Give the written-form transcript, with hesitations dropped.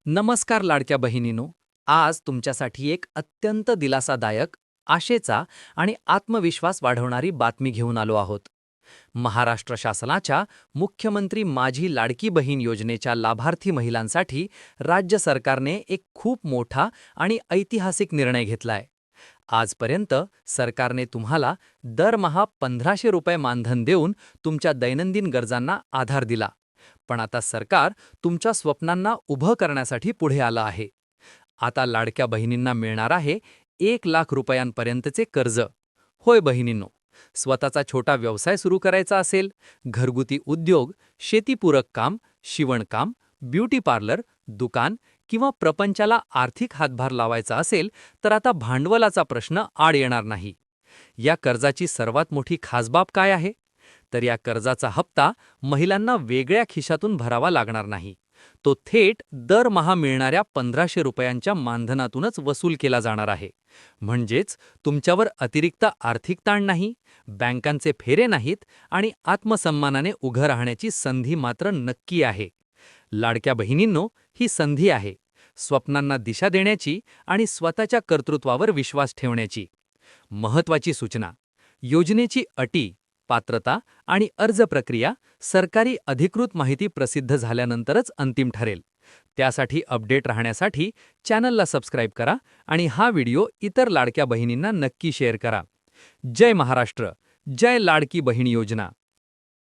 नमस्कार लाडक्या बहिणींनो. आज तुमच्यासाठी एक अत्यंत दिलासादायक, आशेचा आणि आत्मविश्वास वाढवणारी बातमी घेऊन आलो आहोत. महाराष्ट्र शासनाच्या मुख्यमंत्री माझी लाडकी बहीण योजनेच्या लाभार्थी महिलांसाठी राज्य सरकारने एक खूप मोठा आणि ऐतिहासिक निर्णय घेतलाय. आजपर्यंत सरकारने तुम्हाला दरमहा 1,500 रुपये मानधन देऊन तुमच्या दैनंदिन गरजांना आधार दिला. पण आता सरकार तुमच्या स्वप्नांना उभं करण्यासाठी पुढे आलं आहे. आता लाडक्या बहिणींना मिळणार आहे 1,00,000 रुपयांपर्यंतचे कर्ज. होय बहिणींनो, स्वतःचा छोटा व्यवसाय सुरू करायचा असेल, घरगुती उद्योग, शेतीपूरक काम, शिवणकाम, ब्युटी पार्लर, दुकान किंवा प्रपंचाला आर्थिक हातभार लावायचा असेल, तर आता भांडवलाचा प्रश्न आड येणार नाही. या कर्जाची सर्वात मोठी खास बाब काय आहे? तर या कर्जाचा हप्ता महिलांना वेगळ्या खिशातून भरावा लागणार नाही. तो थेट दरमहा मिळणाऱ्या 1,500 रुपयांच्या मानधनातूनच वसूल केला जाणार आहे. म्हणजेच तुमच्यावर अतिरिक्त आर्थिक ताण नाही, बँकांचे फेरे नाहीत आणि आत्मसन्मानाने उभं राहण्याची संधी मात्र नक्की आहे. लाडक्या बहिणींनो, ही संधी आहे स्वप्नांना दिशा देण्याची आणि स्वतःच्या कर्तृत्वावर विश्वास ठेवण्याची. महत्वाची सूचना: योजनेची अटी, पात्रता आणि अर्ज प्रक्रिया सरकारी अधिकृत माहिती प्रसिद्ध झाल्यानंतरच अंतिम ठरेल. त्यासाठी अपडेट राहण्यासाठी चॅनलला सबस्क्राईब करा आणि हा व्हिडिओ इतर लाडक्या बहिणींना नक्की शेअर करा. जय महाराष्ट्र, जय लाडकी बहीण योजना.